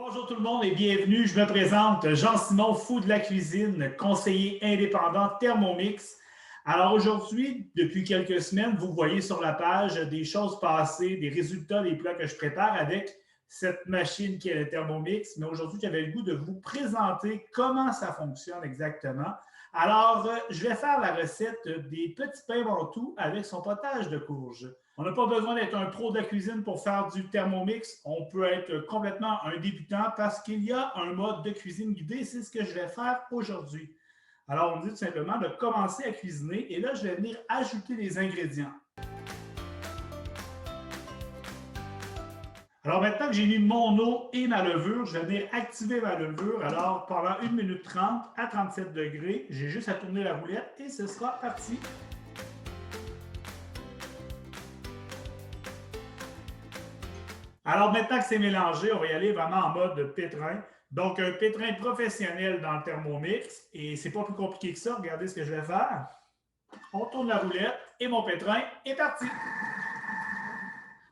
Bonjour tout le monde et bienvenue. Je me présente Jean-Simon, fou de la cuisine, conseiller indépendant Thermomix. Alors aujourd'hui, depuis quelques semaines, vous voyez sur la page des choses passées, des résultats des plats que je prépare avec cette machine qui est le Thermomix. Mais aujourd'hui, j'avais le goût de vous présenter comment ça fonctionne exactement. Alors, je vais faire la recette des petits pains Mantoux avec son potage de courge. On n'a pas besoin d'être un pro de la cuisine pour faire du Thermomix. On peut être complètement un débutant parce qu'il y a un mode de cuisine guidé. C'est ce que je vais faire aujourd'hui. Alors, on me dit tout simplement de commencer à cuisiner et là, je vais venir ajouter les ingrédients. Alors, maintenant que j'ai mis mon eau et ma levure, je vais venir activer ma levure. Alors, pendant 1 minute 30 à 37 degrés, j'ai juste à tourner la roulette et ce sera parti. Alors, maintenant que c'est mélangé, on va y aller vraiment en mode pétrin. Donc, un pétrin professionnel dans le Thermomix. Et c'est pas plus compliqué que ça. Regardez ce que je vais faire. On tourne la roulette et mon pétrin est parti.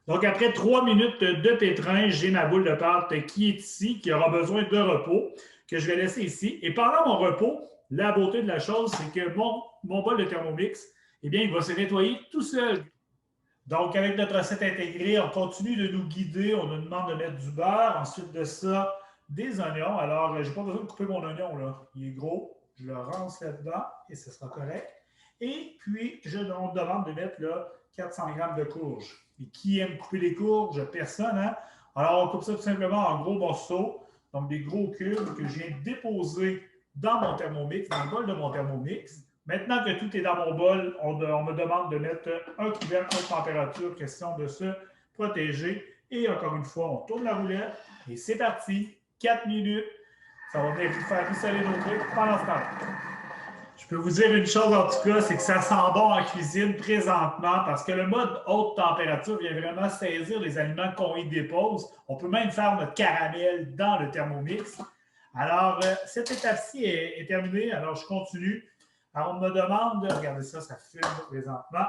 Donc, après 3 minutes de pétrin, j'ai ma boule de pâte qui est ici, qui aura besoin de repos, que je vais laisser ici. Et pendant mon repos, la beauté de la chose, c'est que mon bol de Thermomix, eh bien, il va se nettoyer tout seul. Donc, avec notre recette intégrée, on continue de nous guider. On nous demande de mettre du beurre. Ensuite de ça, des oignons. Alors, je n'ai pas besoin de couper mon oignon, là. Il est gros. Je le rince là-dedans et ce sera correct. Et puis, on demande de mettre là, 400 g de courge. Et qui aime couper les courges? Personne, hein? Alors, on coupe ça tout simplement en gros morceaux. Donc, des gros cubes que je viens déposer dans mon Thermomix, dans le bol de mon Thermomix. Maintenant que tout est dans mon bol, on me demande de mettre un couvercle à température, question de se protéger. Et encore une fois, on tourne la roulette et c'est parti. 4 minutes. Ça va venir faire rissoler nos trucs pendant ce temps-là. Je peux vous dire une chose en tout cas, c'est que ça sent bon en cuisine présentement parce que le mode haute température vient vraiment saisir les aliments qu'on y dépose. On peut même faire notre caramel dans le Thermomix. Alors, cette étape-ci est terminée. Alors, je continue. Alors, on me demande, regardez ça, ça filme présentement.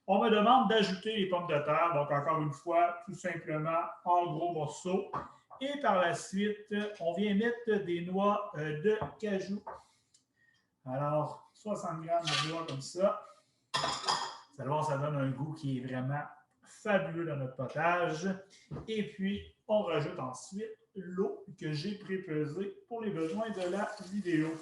On me demande d'ajouter les pommes de terre. Donc, encore une fois, tout simplement en gros morceaux. Et par la suite, on vient mettre des noix de cajou. Alors, 60 g de noix comme ça. Vous allez voir, ça donne un goût qui est vraiment fabuleux dans notre potage. Et puis, on rajoute ensuite l'eau que j'ai prépesée pour les besoins de la vidéo.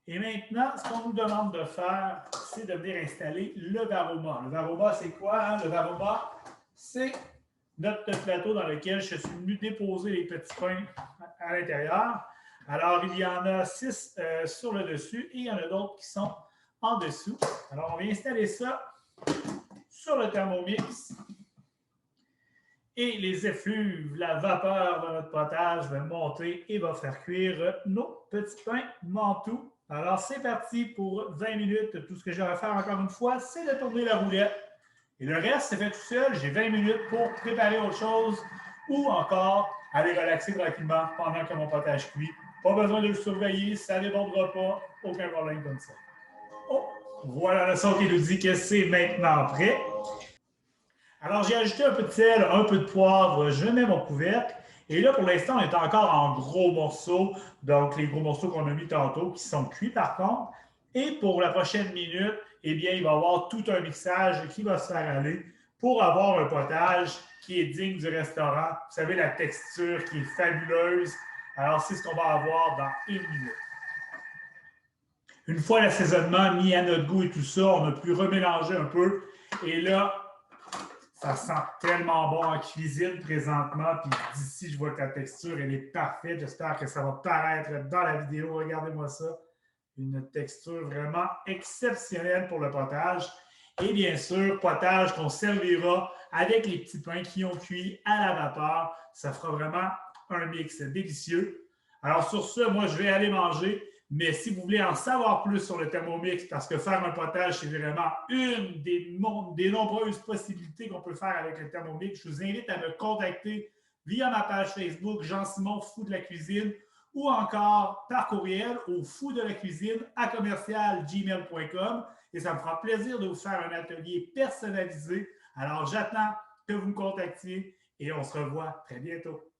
Et maintenant, ce qu'on nous demande de faire, c'est de venir installer le Varoma. Le Varoma, c'est quoi? Hein? Le Varoma, c'est notre plateau dans lequel je suis venu déposer les petits pains à l'intérieur. Alors, il y en a 6 sur le dessus et il y en a d'autres qui sont en dessous. Alors, on va installer ça sur le Thermomix. Et les effluves, la vapeur de notre potage va monter et va faire cuire nos petits pains Mantoux. Alors, c'est parti pour 20 minutes. Tout ce que j'ai à faire, encore une fois, c'est de tourner la roulette. Et le reste, c'est fait tout seul. J'ai 20 minutes pour préparer autre chose ou encore aller relaxer tranquillement pendant que mon potage cuit. Pas besoin de le surveiller, ça ne débordera pas. Aucun problème comme ça. Oh, voilà le son qui nous dit que c'est maintenant prêt. Alors, j'ai ajouté un peu de sel, un peu de poivre. Je mets mon couvercle. Et là, pour l'instant, on est encore en gros morceaux. Donc, les gros morceaux qu'on a mis tantôt, qui sont cuits par contre. Et pour la prochaine minute, eh bien, il va y avoir tout un mixage qui va se faire aller pour avoir un potage qui est digne du restaurant. Vous savez, la texture qui est fabuleuse. Alors, c'est ce qu'on va avoir dans 1 minute. Une fois l'assaisonnement mis à notre goût et tout ça, on a pu remélanger un peu. Et là, ça sent tellement bon en cuisine présentement. Puis d'ici, je vois que la texture, elle est parfaite. J'espère que ça va paraître dans la vidéo. Regardez-moi ça. Une texture vraiment exceptionnelle pour le potage. Et bien sûr, potage qu'on servira avec les petits pains qui ont cuit à la vapeur. Ça fera vraiment un mix délicieux. Alors sur ce, moi, je vais aller manger. Mais si vous voulez en savoir plus sur le Thermomix, parce que faire un potage, c'est vraiment une des nombreuses possibilités qu'on peut faire avec le Thermomix, je vous invite à me contacter via ma page Facebook, Jean-Simon, fou de la cuisine, ou encore par courriel au fou-de-la-cuisine@gmail.com et ça me fera plaisir de vous faire un atelier personnalisé. Alors, j'attends que vous me contactiez et on se revoit très bientôt.